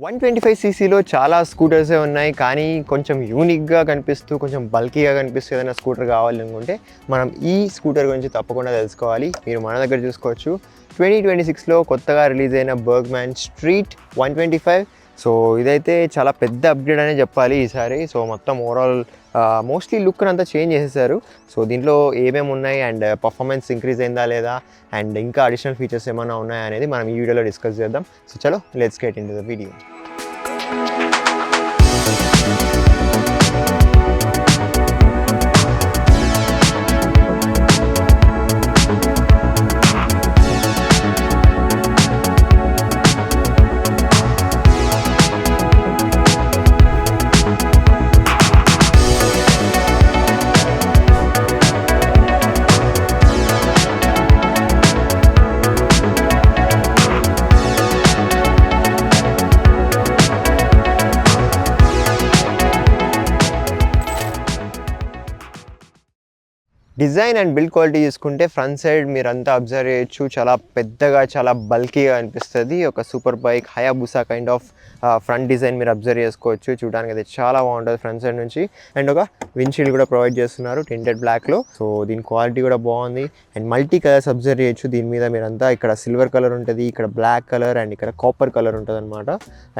125 సీసీలో చాలా స్కూటర్సే ఉన్నాయి, కానీ కొంచెం యూనిక్గా కనిపిస్తూ కొంచెం బల్కీగా కనిపిస్తూ ఏదైనా స్కూటర్ కావాలనుకుంటే మనం ఈ స్కూటర్ గురించి తప్పకుండా తెలుసుకోవాలి. మీరు మన దగ్గర చూసుకోవచ్చు 2026లో కొత్తగా రిలీజ్ అయిన బర్గ్మ్యాన్ స్ట్రీట్ 125. సో ఇదైతే చాలా పెద్ద అప్గ్రేడ్ అనే చెప్పాలి ఈసారి. సో మొత్తం ఓవరాల్ మోస్ట్లీ లుక్ అంతా చేంజ్ చేసేసారు. సో దీంట్లో ఏమేమి ఉన్నాయి అండ్ పర్ఫార్మెన్స్ ఇంక్రీజ్ అయిందా లేదా అండ్ ఇంకా అడిషనల్ ఫీచర్స్ ఏమైనా ఉన్నాయా అనేది మనం ఈ వీడియోలో డిస్కస్ చేద్దాం. సో చలో let's get into the video. Design and build quality చూసుకుంటే ఫ్రంట్ సైడ్ మీరంతా అబ్జర్వ్ చేయొచ్చు, చాలా పెద్దగా చాలా బల్కీగా అనిపిస్తుంది. ఒక super bike Hayabusa kind of front design మీరు అబ్జర్వ్ చేసుకోవచ్చు. చూడడానికి అయితే చాలా బాగుంటుంది ఫ్రంట్ సైడ్ నుంచి. అండ్ ఒక విండ్షీల్డ్ కూడా ప్రొవైడ్ చేస్తున్నారు టింటెడ్ బ్లాక్లో. సో దీని క్వాలిటీ కూడా బాగుంది. అండ్ మల్టీ కలర్స్ అబ్జర్వ్ చేయొచ్చు దీని మీద మీరంతా. ఇక్కడ సిల్వర్ కలర్ ఉంటుంది, ఇక్కడ బ్లాక్ కలర్ అండ్ ఇక్కడ కాపర్ కలర్ ఉంటుంది అనమాట.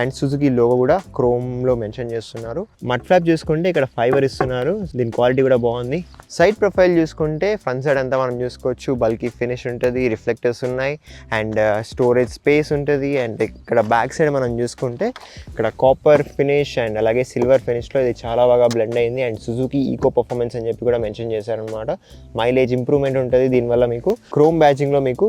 అండ్ సుజుకి లోగో కూడా క్రోమ్లో మెన్షన్ చేస్తున్నారు. మడ్ ఫ్లాప్ చూసుకుంటే ఇక్కడ ఫైబర్ ఇస్తున్నారు. దీని క్వాలిటీ కూడా బాగుంది. సైడ్ ప్రొఫైల్ చూసుకుంటే ఫ్రంట్ సైడ్ అంతా మనం చూసుకోవచ్చు బల్కీ ఫినిష్ ఉంటుంది, రిఫ్లెక్టర్స్ ఉన్నాయి అండ్ స్టోరేజ్ స్పేస్ ఉంటుంది. అండ్ ఇక్కడ బ్యాక్ సైడ్ మనం చూసుకుంటే ఇక్కడ కాపర్ ఫినిష్ అండ్ అలాగే సిల్వర్ ఫినిష్లో ఇది చాలా బాగా బ్లెండ్ అయింది. అండ్ సుజుకి ఈకో పర్ఫార్మెన్స్ అని చెప్పి కూడా మెన్షన్ చేశారనమాట. మైలేజ్ ఇంప్రూవ్మెంట్ ఉంటుంది దీనివల్ల. మీకు క్రోమ్ బ్యాచింగ్లో మీకు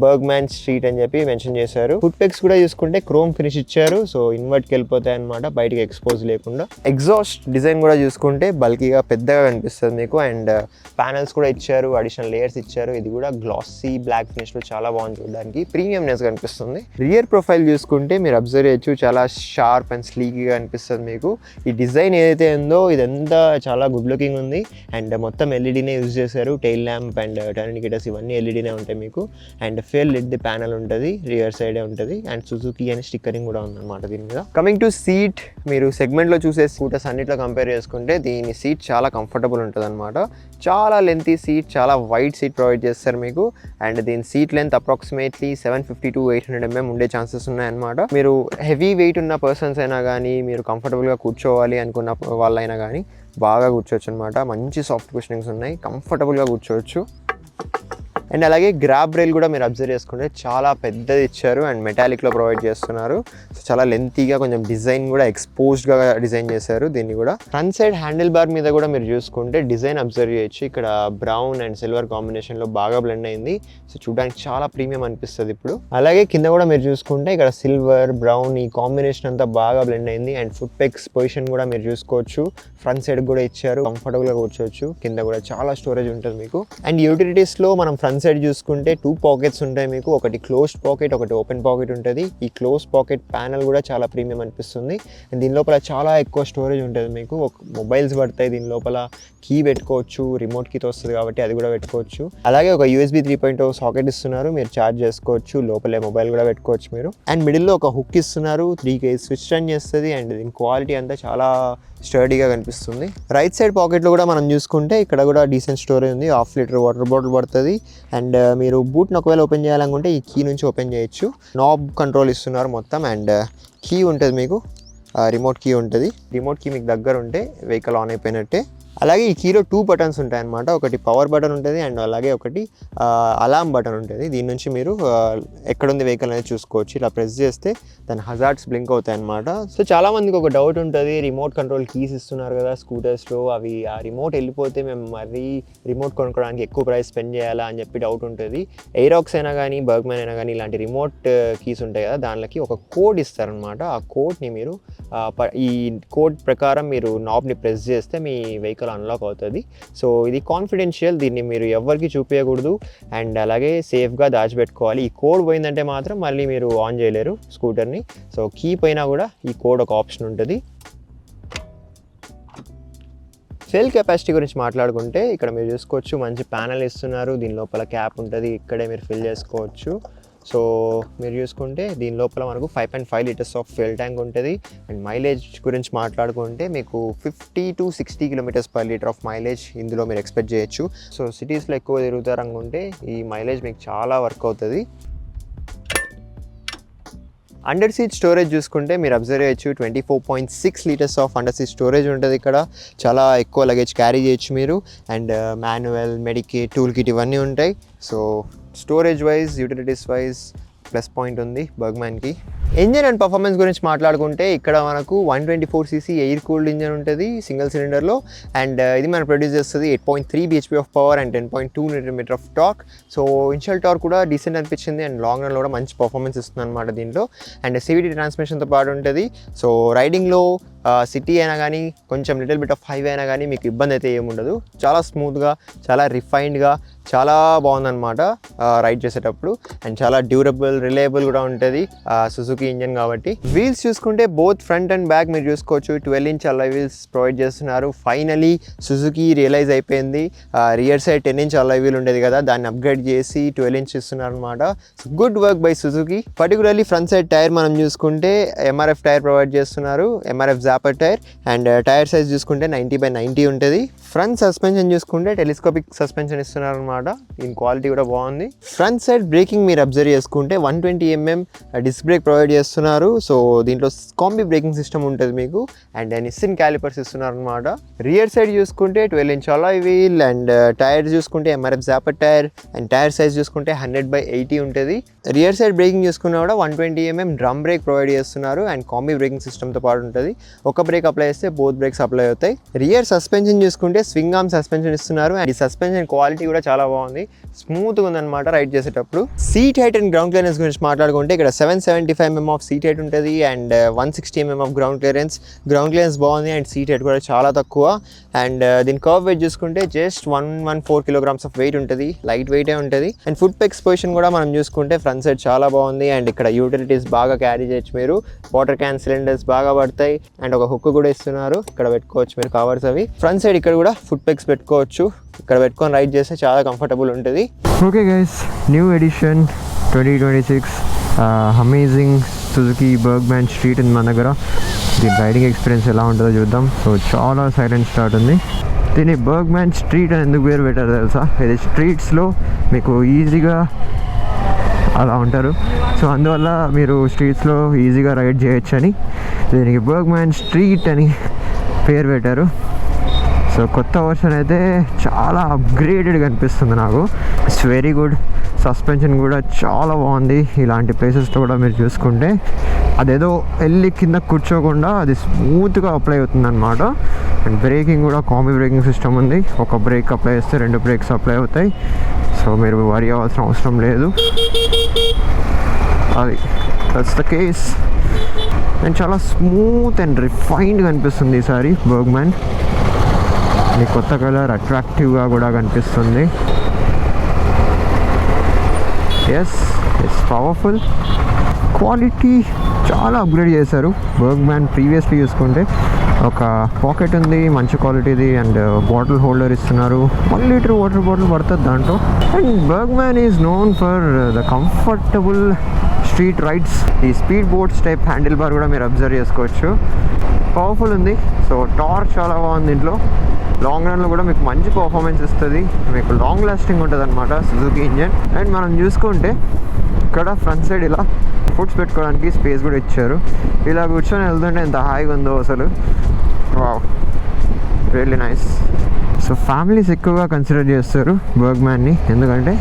బర్గ్మ్యాన్ స్ట్రీట్ అని చెప్పి మెన్షన్ చేశారు. ఫుట్ పెక్స్ కూడా చూసుకుంటే క్రోమ్ ఫినిష్ ఇచ్చారు. సో ఇన్వర్ట్కి వెళ్ళిపోతాయి అనమాట, బయటికి ఎక్స్పోజ్ లేకుండా. ఎగ్జాస్ట్ డిజైన్ కూడా చూసుకుంటే బల్కీగా పెద్దగా కనిపిస్తుంది మీకు. అండ్ ప్యానల్స్ కూడా ఇచ్చారు, అడిషనల్ లేయర్స్ ఇచ్చారు. ఇది కూడా గ్లాసీ బ్లాక్ ఫినిష్లో చాలా బాగుంది, చూడడానికి ప్రీమియంనెస్ కనిపిస్తుంది. రియర్ ప్రొఫైల్ చూసుకుంటే మీరు అబ్జర్వ్ చేయొచ్చు, చాలా షార్ప్ అండ్ స్లీక్గా అనిపిస్తుంది మీకు. ఈ డిజైన్ ఏదైతే ఉందో ఇదంతా చాలా గుడ్ లుకింగ్ ఉంది. అండ్ మొత్తం ఎల్ఈడీనే యూజ్ చేశారు. Tail lamp and turn indicators ఇవన్నీ ఎల్ఈడీనే ఉంటాయి మీకు. And fair lid the panel ఉంటుంది, రియర్ సైడే ఉంటుంది. అండ్ సుజుకి అనే స్టిక్కరింగ్ కూడా ఉందన్నమాట దీని మీద. కమింగ్ టు సీట్, మీరు సెగ్మెంట్లో చూసే స్కూటర్స్ అన్నిట్లో కంపేర్ చేసుకుంటే దీని సీట్ చాలా కంఫర్టబుల్ ఉంటుంది అనమాట. చాలా లెంతీ సీట్, చాలా వైడ్ సీట్ ప్రొవైడ్ చేస్తారు మీకు. అండ్ దీని seat length approximately 750 to 800 mm ఉండే ఛాన్సెస్ ఉన్నాయన్నమాట. మీరు హెవీ వెయిట్ ఉన్న పర్సన్స్ అయినా కానీ, మీరు కంఫర్టబుల్గా కూర్చోవాలి అనుకున్న వాళ్ళైనా కానీ బాగా కూర్చోవచ్చు అనమాట. మంచి సాఫ్ట్ కుషనింగ్స్ ఉన్నాయి, కంఫర్టబుల్గా కూర్చోవచ్చు. అండ్ అలాగే గ్రాబ్ రైల్ కూడా మీరు అబ్జర్వ్ చేసుకుంటే చాలా పెద్దది ఇచ్చారు అండ్ మెటాలిక్లో ప్రొవైడ్ చేస్తున్నారు. సో చాలా లెంతీగా, కొంచెం డిజైన్ కూడా ఎక్స్పోజ్డ్గా డిజైన్ చేశారు దీన్ని కూడా. ఫ్రంట్ సైడ్ హ్యాండిల్ బార్ మీద కూడా మీరు చూసుకుంటే డిజైన్ అబ్జర్వ్ చేయొచ్చు. ఇక్కడ బ్రౌన్ అండ్ సిల్వర్ కాంబినేషన్లో బాగా బ్లెండ్ అయింది. సో చూడడానికి చాలా ప్రీమియం అనిపిస్తుంది ఇప్పుడు. అలాగే కింద కూడా మీరు చూసుకుంటే ఇక్కడ సిల్వర్ బ్రౌన్ ఈ కాంబినేషన్ అంతా బాగా బ్లెండ్ అయింది. అండ్ ఫుట్ పెక్స్ పొజిషన్ కూడా మీరు చూసుకోవచ్చు, ఫ్రంట్ సైడ్ కూడా ఇచ్చారు, కంఫర్టబుల్గా కూర్చోవచ్చు. కింద కూడా చాలా స్టోరేజ్ ఉంటుంది మీకు. అండ్ యూటిలిటీస్లో మనం ఫ్రంట్ సైడ్ చూసుకుంటే 2 పాకెట్స్ ఉంటాయి మీకు. ఒకటి క్లోజ్డ్ పాకెట్, ఒకటి ఓపెన్ పాకెట్ ఉంటుంది. ఈ క్లోజ్ పాకెట్ ప్యానల్ కూడా చాలా ప్రీమియం అనిపిస్తుంది. అండ్ దీని లోపల చాలా ఎక్కువ స్టోరేజ్ ఉంటుంది మీకు. ఒక మొబైల్స్ పడతాయి దీని లోపల, కీ పెట్టుకోవచ్చు, రిమోట్ కీతో వస్తుంది కాబట్టి అది కూడా పెట్టుకోవచ్చు. అలాగే ఒక USB 3.0 సాకెట్ ఇస్తున్నారు, మీరు ఛార్జ్ చేసుకోవచ్చు. లోపలే మొబైల్ కూడా పెట్టుకోవచ్చు మీరు. అండ్ మిడిల్లో ఒక హుక్ ఇస్తున్నారు, 3K స్విచ్ రన్ చేస్తుంది. అండ్ దీని క్వాలిటీ అంతా చాలా స్టర్డీగా కనిపిస్తుంది. రైట్ సైడ్ పాకెట్లో కూడా మనం చూసుకుంటే ఇక్కడ కూడా డీసెంట్ స్టోరేజ్ ఉంది. 1/2 లీటర్ వాటర్ బాటిల్ పడుతుంది. అండ్ మీరు బూట్ని ఒకవేళ ఓపెన్ చేయాలనుకుంటే ఈ కీ నుంచి ఓపెన్ చేయొచ్చు. నాబ్ కంట్రోల్ ఇస్తున్నారు మొత్తం. అండ్ కీ ఉంటుంది మీకు, రిమోట్ కీ ఉంటుంది. రిమోట్ కీ మీకు దగ్గర ఉంటే వెహికల్ ఆన్ అయిపోయినట్టే. అలాగే ఈ కీలో 2 బటన్స్ ఉంటాయి అన్నమాట. ఒకటి పవర్ బటన్ ఉంటుంది అండ్ అలాగే ఒకటి అలారం బటన్ ఉంటుంది. దీని నుంచి మీరు ఎక్కడుంది వెహికల్ అనేది చూసుకోవచ్చు. ఇలా ప్రెస్ చేస్తే దాని హజార్డ్స్ బ్లింక్ అవుతాయి అన్నమాట. సో చాలామందికి ఒక డౌట్ ఉంటుంది, రిమోట్ కంట్రోల్ కీస్ ఇస్తున్నారు కదా స్కూటర్స్లో, అవి ఆ రిమోట్ వెళ్ళిపోతే మేము మరీ రిమోట్ కొనుక్కోవడానికి ఎక్కువ ప్రైస్ స్పెండ్ చేయాలా అని చెప్పి డౌట్ ఉంటుంది. ఎయిరాక్స్ అయినా కానీ, బర్గ్మ్యాన్ అయినా కానీ ఇలాంటి రిమోట్ కీస్ ఉంటాయి కదా, దానికి ఒక కోడ్ ఇస్తారనమాట. ఆ కోడ్ని మీరు ఈ కోడ్ ప్రకారం మీరు నాబ్ని ప్రెస్ చేస్తే మీ వెహికల్ అన్లాక్ అవుతుంది. సో ఇది కాన్ఫిడెన్షియల్, దీన్ని మీరు ఎవరికి చూపించకూడదు అండ్ అలాగే సేఫ్గా దాచిపెట్టుకోవాలి. ఈ కోడ్ పోయిందంటే మాత్రం మళ్ళీ మీరు ఆన్ చేయలేరు స్కూటర్ని. సో కీ పైన కూడా ఈ కోడ్ ఒక ఆప్షన్ ఉంటుంది. సెల్ కెపాసిటీ గురించి మాట్లాడుకుంటే ఇక్కడ మీరు చూసుకోవచ్చు, మంచి ప్యానల్ ఇస్తున్నారు. దీని లోపల క్యాప్ ఉంటుంది, ఇక్కడే మీరు ఫిల్ చేసుకోవచ్చు. సో మీరు చూసుకుంటే దీని లోపల మనకు 5.5 లీటర్స్ ఆఫ్ ఫ్యూయల్ ట్యాంక్ ఉంటుంది. అండ్ మైలేజ్ గురించి మాట్లాడుకుంటే మీకు 50 to 60 kilometres per litre of mileage ఇందులో మీరు ఎక్స్పెక్ట్ చేయొచ్చు. సో సిటీస్లో ఎక్కువ తిరుగుతారనుకుంటే ఈ మైలేజ్ మీకు చాలా వర్క్ అవుతుంది. అండర్ సీట్ స్టోరేజ్ చూసుకుంటే మీరు అబ్జర్వ్ చేయొచ్చు 24.6 litres of under seat storage ఉంటుంది. ఇక్కడ చాలా ఎక్కువ లగేజ్ క్యారీ చేయొచ్చు మీరు. అండ్ మాన్యువల్, మెడికేట్, టూల్ కిట్ ఇవన్నీ ఉంటాయి. So storage wise, utilities wise plus point ఉంది బర్గ్మ్యాన్కి. ఇంజన్ అండ్ పర్ఫార్మెన్స్ గురించి మాట్లాడుకుంటే ఇక్కడ మనకు 124cc ఎయిర్ కూల్డ్ ఇంజన్ ఉంటుంది సింగిల్ సిలిండర్లో. అండ్ ఇది మనం ప్రొడ్యూస్ చేస్తుంది 8.3 bhp of power and 10.2 Nm of torque. So initial torque కూడా డీసెంట్ అనిపించింది అండ్ లాంగ్ రన్లో కూడా మంచి పర్ఫార్మెన్స్ ఇస్తుంది అనమాట దీంట్లో. అండ్ CVT ట్రాన్స్మిషన్తో పాటు ఉంటుంది. సో రైడింగ్లో సిటీ అయినా కానీ కొంచెం లిటిల్ బిట్ ఆఫ్ హైవే అయినా కానీ మీకు ఇబ్బంది అయితే ఏముండదు. చాలా స్మూత్గా, చాలా రిఫైన్డ్గా, చాలా బాగుందన్నమాట రైడ్ చేసేటప్పుడు. అండ్ చాలా డ్యూరబుల్, రిలయబుల్ కూడా ఉంటుంది సుజుకి ఇంజన్ కాబట్టి. వీల్స్ చూసుకుంటే బోత్ ఫ్రంట్ అండ్ బ్యాక్ మీరు చూసుకోవచ్చు 12-inch అలాయ్ వీల్స్ ప్రొవైడ్ చేస్తున్నారు. ఫైనలీ సుజుకి రియలైజ్ అయిపోయింది. Rear side 10-inch alloy wheel ఉండేది కదా, దాన్ని అప్గ్రేడ్ చేసి 12-inch ఇస్తున్నారు అనమాట. Good work by Suzuki. Particularly front side tyre మనం చూసుకుంటే MRF టైర్ ప్రొవైడ్ చేస్తున్నారు, MRF Zapper tyre. And tyre size చూసుకుంటే 90/90 ఉంటుంది. ఫ్రంట్ సస్పెన్షన్ చూసుకుంటే టెలిస్కోపిక్ సస్పెన్షన్ ఇస్తున్నారు అనమాట. దీని క్వాలిటీ కూడా బాగుంది. ఫ్రంట్ సైడ్ బ్రేకింగ్ మీరు అబ్జర్వ్ చేసుకుంటే 120mm డిస్క్ బ్రేక్ ప్రొవైడ్ చేస్తున్నారు. సో దీంట్లో కాంబీ బ్రేకింగ్ సిస్టమ్ ఉంటుంది మీకు. అండ్ నిస్సిన్ క్యాలిపర్స్ ఇస్తున్నారు అనమాట. రియర్ సైడ్ చూసుకుంటే 12-inch alloy wheel. And tyre చూసుకుంటే MRF Zapper tyre. And tyre size చూసుకుంటే 100/80 ఉంటుంది. రియర్ సైడ్ బ్రేకింగ్ చూసుకున్నా కూడా 120mm డ్రమ్ బ్రేక్ ప్రొవైడ్ చేస్తున్నారు. అండ్ కాంబీ బ్రేకింగ్ సిస్టమ్తో పాటు ఉంటుంది. ఒక బ్రేక్ అప్లై చేస్తే బోత్ బ్రేక్స్ అప్లై అవుతాయి. రియర్ సస్పెన్షన్ చూసుకుంటే స్వింగ్ ఆర్మ్ సస్పెన్షన్ ఇస్తున్నారు. అండ్ ఈ సస్పెన్షన్ క్వాలిటీ కూడా చాలా బాగుంది, స్మూత్గా ఉందన్నమాట రైడ్ చేసేటప్పుడు. Seat height and ground clearance గురించి మాట్లాడుకుంటే ఇక్కడ 775mm ఆఫ్ సీట్ హైట్ ఉంటుంది. And 160mm of ground clearance. Ground clearance బాగుంది అండ్ సీట్ హైట్ కూడా చాలా తక్కువ. అండ్ దీని కర్వ్ వెయిట్ చూసుకుంటే జస్ట్ 114 kilograms ఆఫ్ వెయిట్ ఉంటుంది, లైట్ వెయిటే ఉంటుంది. అండ్ ఫుట్ పెక్స్ పొజిషన్ కూడా మనం చూసుకుంటే ఫ్రంట్ సైడ్ చాలా బాగుంది. అండ్ ఇక్కడ యూటిలిటీస్ బాగా క్యారీ చేయొచ్చు మీరు. వాటర్ క్యాన్ సిలిండర్స్ బాగా పడతాయి. అండ్ ఒక హుక్ కూడా ఇస్తున్నారు, ఇక్కడ పెట్టుకోవచ్చు మీరు కవర్స్ అవి. ఫ్రంట్ సైడ్ ఇక్కడ కూడా ఫుట్ పెక్స్ పెట్టుకోవచ్చు, ఇక్కడ పెట్టుకొని రైడ్ చేస్తే చాలా కంఫర్టబుల్ ఉంటుంది. Okay guys, new edition 2026 amazing Suzuki Burgman street ఉంది మన దగ్గర. దీని రైడింగ్ ఎక్స్పీరియన్స్ ఎలా ఉంటుందో చూద్దాం. సో చాలా సైలెంట్ స్టార్ట్ ఉంది. దీన్ని బర్గ్మ్యాన్ స్ట్రీట్ అని ఎందుకు పేరు పెట్టారు తెలుసా? ఇది స్ట్రీట్స్లో మీకు ఈజీగా అలా ఉంటారు. సో అందువల్ల మీరు స్ట్రీట్స్లో ఈజీగా రైడ్ చేయొచ్చు అని దీనికి బర్గ్మ్యాన్ స్ట్రీట్ అని పేరు పెట్టారు. సో కొత్త వర్షన్ అయితే చాలా అప్గ్రేడెడ్గా అనిపిస్తుంది నాకు. It's very good. సస్పెన్షన్ కూడా చాలా బాగుంది. ఇలాంటి ప్లేసెస్లో కూడా మీరు చూసుకుంటే అదేదో వెళ్ళి కింద కూర్చోకుండా అది స్మూత్గా అప్లై అవుతుంది అనమాట. అండ్ బ్రేకింగ్ కూడా కాంబీ బ్రేకింగ్ సిస్టమ్ ఉంది. ఒక బ్రేక్ అప్లై చేస్తే 2 బ్రేక్స్ అప్లై అవుతాయి. సో మీరు వరి అవ్వాల్సిన అవసరం లేదు. అది దట్స్ ద కేస్. అండ్ చాలా స్మూత్ అండ్ రిఫైన్డ్గా అనిపిస్తుంది ఈసారి బర్గ్మ్యాన్. ఈ కొత్త కలర్ అట్రాక్టివ్గా కూడా కనిపిస్తుంది. Yes, it's powerful. క్వాలిటీ చాలా అప్గ్రేడ్ చేశారు బర్గ్మ్యాన్. ప్రీవియస్లీ చూసుకుంటే ఒక పాకెట్ ఉంది మంచి క్వాలిటీది. అండ్ బాటిల్ హోల్డర్ ఇస్తున్నారు. 1 లీటర్ వాటర్ బాటిల్ పడుతుంది దాంట్లో. And Burgman is known for the comfortable street rides. ఈ speed boats type handle bar కూడా మీరు అబ్జర్వ్ చేసుకోవచ్చు. పవర్ఫుల్ ఉంది. సో టార్క్ చాలా బాగుంది దీంట్లో. లాంగ్ రన్లో కూడా మీకు మంచి పర్ఫార్మెన్స్ ఇస్తుంది. మీకు లాంగ్ లాస్టింగ్ ఉంటుంది అనమాట సుజుకి ఇంజన్. అండ్ మనం చూసుకుంటే ఇక్కడ ఫ్రంట్ సైడ్ ఇలా ఫుడ్స్ పెట్టుకోవడానికి స్పేస్ కూడా ఇచ్చారు. ఇలా కూర్చొని వెళ్తుంటే ఎంత హాయిగా ఉందో అసలు. Wow, really nice. So families ఎక్కువగా కన్సిడర్ చేస్తారు బర్గ్మ్యాన్ని, ఎందుకంటే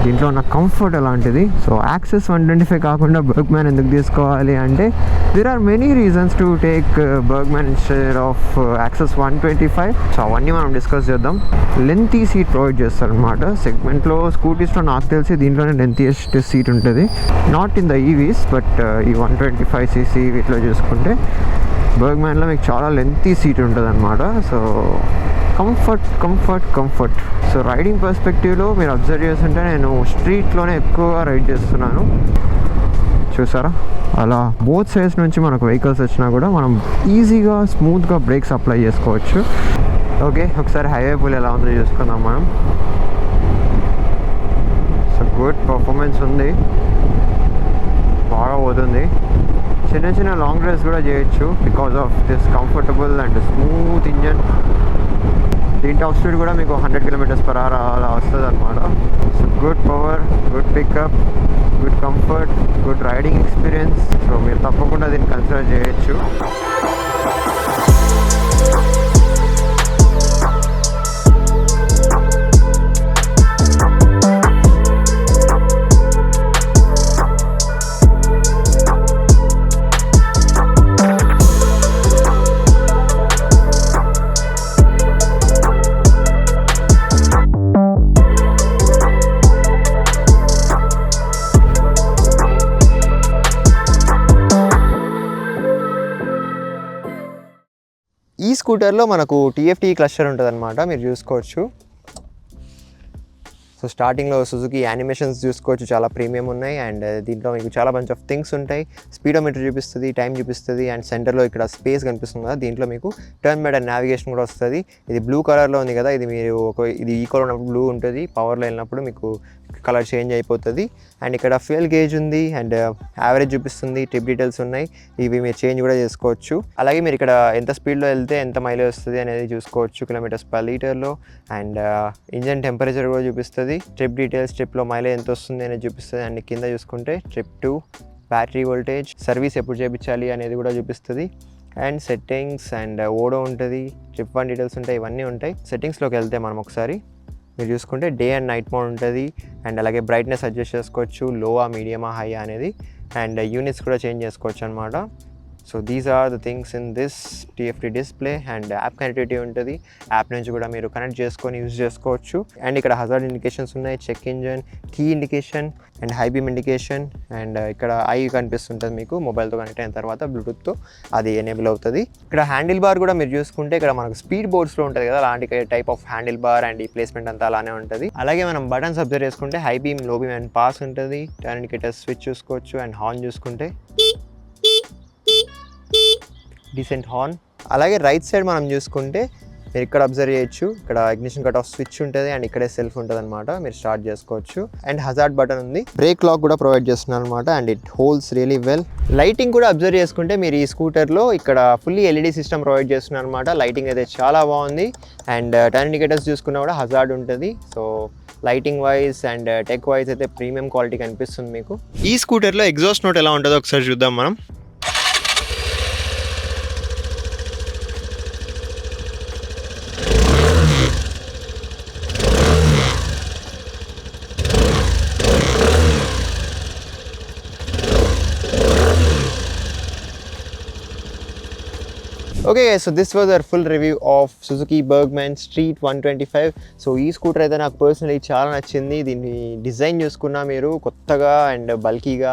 దీంట్లో ఉన్న కంఫర్ట్ అలాంటిది. సో యాక్సెస్ 125 కాకుండా బర్గ్మ్యాన్ ఎందుకు తీసుకోవాలి అంటే there are many reasons to take Burgman instead of Access 125. So అవన్నీ మనం డిస్కస్ చేద్దాం. లెంతీ సీట్ ప్రొవైడ్ చేస్తారు అనమాట సెగ్మెంట్లో. స్కూటీస్లో నాకు తెలిసి దీంట్లోనే లెంతీయెస్ట్ సీట్ ఉంటుంది. Not in the EVs but ఈ 125cc వీటిలో చూసుకుంటే బర్గ్మ్యాన్లో మీకు చాలా లెంతీ సీట్ ఉంటుంది అనమాట. So comfort. సో రైడింగ్ పర్స్పెక్టివ్లో మీరు అబ్జర్వ్ చేస్తుంటే నేను స్ట్రీట్లోనే ఎక్కువగా రైడ్ చేస్తున్నాను. చూసారా, అలా బోత్ సైడ్స్ నుంచి మనకు వెహికల్స్ వచ్చినా కూడా మనం ఈజీగా స్మూత్గా బ్రేక్స్ అప్లై చేసుకోవచ్చు. ఓకే, ఒకసారి హైవే పూల్ ఎలా ఉందో చూసుకుందాం మనం. సో గుడ్ పర్ఫార్మెన్స్ ఉంది. బాగా పోతుంది. చిన్న చిన్న లాంగ్ డ్రైవ్స్ కూడా చేయొచ్చు because of this comfortable and smooth engine. దీని టాప్ స్పీడ్ కూడా మీకు 100 km/h అలా వస్తుంది అనమాట. So good power, good pickup, good comfort, good riding experience. So మీరు తప్పకుండా దీన్ని కన్సిడర్ చేయొచ్చు. ఈ స్కూటర్లో మనకు TFT క్లస్టర్ ఉంటుంది అనమాట, మీరు చూసుకోవచ్చు. సో స్టార్టింగ్లో సుజుకి యానిమేషన్స్ చూసుకోవచ్చు, చాలా ప్రీమియం ఉన్నాయి. అండ్ దీంట్లో మీకు చాలా బంచ్ ఆఫ్ థింగ్స్ ఉంటాయి. స్పీడోమీటర్ చూపిస్తుంది, టైం చూపిస్తుంది. అండ్ సెంటర్లో ఇక్కడ స్పేస్ కనిపిస్తుంది కదా, దీంట్లో మీకు టర్న్ బై టర్న్ నావిగేషన్ కూడా వస్తుంది. ఇది బ్లూ కలర్లో ఉంది కదా, ఇది మీరు ఇది ఈక్వల్ ఉన్నప్పుడు బ్లూ ఉంటుంది, పవర్లో వెళ్ళినప్పుడు మీకు కలర్ చేంజ్ అయిపోతుంది. అండ్ ఇక్కడ ఫ్యూయల్ గేజ్ ఉంది అండ్ యావరేజ్ చూపిస్తుంది, ట్రిప్ డీటెయిల్స్ ఉన్నాయి, ఇవి మీరు చేంజ్ కూడా చేసుకోవచ్చు. అలాగే మీరు ఇక్కడ ఎంత స్పీడ్లో వెళ్తే ఎంత మైలేజ్ వస్తుంది అనేది చూసుకోవచ్చు km/L. అండ్ ఇంజన్ టెంపరేచర్ కూడా చూపిస్తుంది, ట్రిప్ డీటెయిల్స్, ట్రిప్లో మైలేజ్ ఎంత వస్తుంది అనేది చూపిస్తుంది. అండ్ కింద చూసుకుంటే ట్రిప్ 2, బ్యాటరీ వోల్టేజ్, సర్వీస్ ఎప్పుడు చేయించాలి అనేది కూడా చూపిస్తుంది. అండ్ సెట్టింగ్స్ అండ్ ఓడో ఉంటుంది, ట్రిప్ 1 డీటెయిల్స్ ఉంటాయి, ఇవన్నీ ఉంటాయి. సెట్టింగ్స్లోకి వెళ్తే మనం ఒకసారి మీరు చూసుకుంటే డే అండ్ నైట్ మోడ్ ఉంటుంది. అండ్ అలాగే బ్రైట్నెస్ అడ్జస్ట్ చేసుకోవచ్చు, లోవా, మీడియమా, హై అనేది. అండ్ యూనిట్స్ కూడా చేంజ్ చేసుకోవచ్చు అనమాట. So these are the things in this TFT display. And app connectivity ఉంటుంది, యాప్ నుంచి కూడా మీరు కనెక్ట్ చేసుకొని యూజ్ చేసుకోవచ్చు. అండ్ ఇక్కడ హజార్డ్ ఇండికేషన్స్ ఉన్నాయి, check engine, key indication and high beam indication. And ఇక్కడ ఐ కనిపిస్తుంటుంది మీకు, మొబైల్తో కనెక్ట్ అయిన తర్వాత బ్లూటూత్తో అది ఎనేబుల్ అవుతుంది. ఇక్కడ హ్యాండిల్ బార్ కూడా మీరు చూసుకుంటే ఇక్కడ మనకు స్పీడ్ బోర్డ్స్లో ఉంటుంది కదా, అలాంటి type of handle bar. And ఈ ప్లేస్మెంట్ అంతా అలానే ఉంటుంది. అలాగే మనం బటన్స్ అబ్జర్వ్ చేసుకుంటే హై బీమ్, లో బీమ్ అండ్ పాస్ ఉంటుంది. టర్న్ ఇండికేటర్ స్విచ్ చూసుకోవచ్చు. అండ్ హార్న్ చూసుకుంటే డీసెంట్ హార్న్. అలాగే రైట్ సైడ్ మనం చూసుకుంటే మీరు ఇక్కడ అబ్జర్వ్ చేయొచ్చు, ఇక్కడ ఇగ్నిషన్ కట్ ఆఫ్ స్విచ్ ఉంటుంది అండ్ ఇక్కడే సెల్ఫ్ ఉంటుంది అనమాట, మీరు స్టార్ట్ చేసుకోవచ్చు. అండ్ హజార్డ్ బటన్ ఉంది, బ్రేక్ లాక్ కూడా ప్రొవైడ్ చేస్తున్నారు అనమాట. And it holds really well. Lighting కూడా అబ్జర్వ్ చేసుకుంటే మీరు ఈ స్కూటర్లో ఇక్కడ ఫుల్లీ LED సిస్టమ్ ప్రొవైడ్ చేస్తున్నారు అనమాట. లైటింగ్ అయితే చాలా బాగుంది. అండ్ టర్న్ ఇండికేటర్స్ చూసుకున్నా కూడా హజార్డ్ ఉంటుంది. So lighting wise and tech wise అయితే ప్రీమియం క్వాలిటీ కనిపిస్తుంది మీకు. ఈ స్కూటర్లో ఎగ్జాస్ట్ నోట్ ఎలా ఉంటుందో ఒకసారి చూద్దాం మనం. Okay, so this was our full review of Suzuki Burgman street 125. So ఈ స్కూటర్ అయితే నాకు పర్సనలీ చాలా నచ్చింది. దీన్ని డిజైన్ చూసుకున్నా మీరు కొత్తగా అండ్ బల్కీగా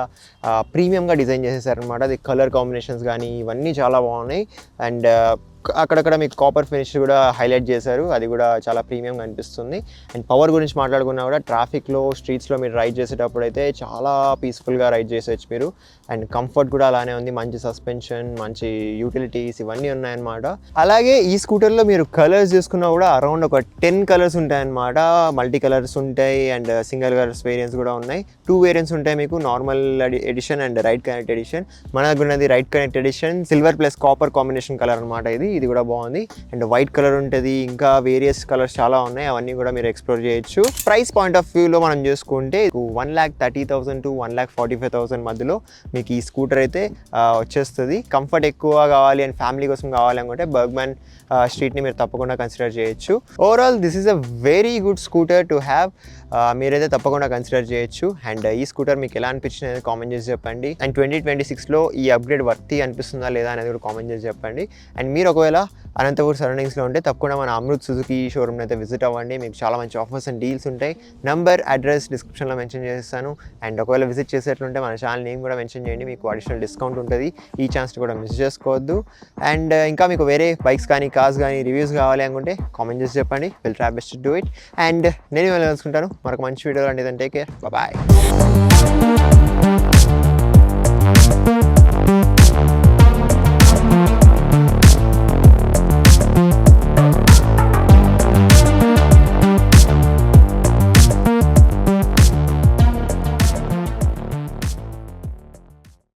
ప్రీమియంగా డిజైన్ చేసేసారనమాట. అది కలర్ కాంబినేషన్స్ కానీ ఇవన్నీ చాలా బాగున్నాయి. అండ్ అక్కడక్కడ మీకు కాపర్ ఫినిష్ కూడా హైలైట్ చేశారు, అది కూడా చాలా ప్రీమియంగా అనిపిస్తుంది. అండ్ పవర్ గురించి మాట్లాడుకున్నా కూడా ట్రాఫిక్లో, స్ట్రీట్స్లో మీరు రైడ్ చేసేటప్పుడు అయితే చాలా పీస్ఫుల్గా రైడ్ చేసేయచ్చు మీరు. అండ్ కంఫర్ట్ కూడా అలానే ఉంది, మంచి సస్పెన్షన్, మంచి యూటిలిటీస్ ఇవన్నీ ఉన్నాయన్నమాట. అలాగే ఈ స్కూటర్లో మీరు కలర్స్ చూసుకున్నా కూడా అరౌండ్ ఒక 10 కలర్స్ ఉంటాయన్నమాట. మల్టీ కలర్స్ ఉంటాయి అండ్ సింగిల్ కలర్స్ వేరియంట్స్ కూడా ఉన్నాయి. 2 వేరియంట్స్ ఉంటాయి మీకు, normal edition and right connect edition. మన దగ్గర ఉన్నది right connect edition, silver plus copper combination colour అనమాట. ఇది కూడా బాగుంది. అండ్ వైట్ కలర్ ఉంటుంది, ఇంకా వేరియస్ కలర్స్ చాలా ఉన్నాయి, అవన్నీ కూడా మీరు ఎక్స్ప్లోర్ చేయొచ్చు. ప్రైస్ పాయింట్ ఆఫ్ వ్యూలో మనం చూసుకుంటే 1,30,000 to 1,45,000 మధ్యలో మీకు ఈ స్కూటర్ అయితే వచ్చేస్తుంది. కంఫర్ట్ ఎక్కువ కావాలి అండ్ ఫ్యామిలీ కోసం కావాలి అనుకుంటే బర్గ్మ్యాన్ స్ట్రీట్ని మీరు తప్పకుండా కన్సిడర్ చేయొచ్చు. Overall this is a very good scooter to have. మీరైతే తప్పకుండా కన్సిడర్ చేయొచ్చు. అండ్ ఈ స్కూటర్ మీకు ఎలా అనిపించింది అనేది కామెంట్ చేసి చెప్పండి. అండ్ 2026లో ఈ అప్గ్రేడ్ వర్తి అనిపిస్తుందా లేదా అనేది కూడా కామెంట్ చేసి చెప్పండి. అండ్ మీరు ఒకవేళ అనంతపూర్ సరౌండింగ్స్లో ఉంటే తప్పకుండా మన అమృత్ సుజుకి షోరూమ్ని అయితే విజిట్ అవ్వండి. మీకు చాలా మంచి ఆఫర్స్ అండ్ డీల్స్ ఉంటాయి. నంబర్, అడ్రస్ డిస్క్రిప్షన్లో మెన్షన్ చేస్తాను. అండ్ ఒకవేళ విజిట్ చేసేట్లుంటే మన ఛానల్ నేమ్ కూడా మెన్షన్ చేయండి, మీకు అడిషనల్ డిస్కౌంట్ ఉంటుంది. ఈ ఛాన్స్ కూడా మిస్ చేసుకోవద్దు. అండ్ ఇంకా మీకు వేరే బైక్స్ కానీ, కార్స్ కానీ రివ్యూస్ కావాలి అనుకుంటే కామెంట్ చేసి చెప్పండి. Will try best to do it. And నేను తెలుసుకుంటాను మరొక మంచి వీడియో అంటే టేక్ కేర్, బాయ్.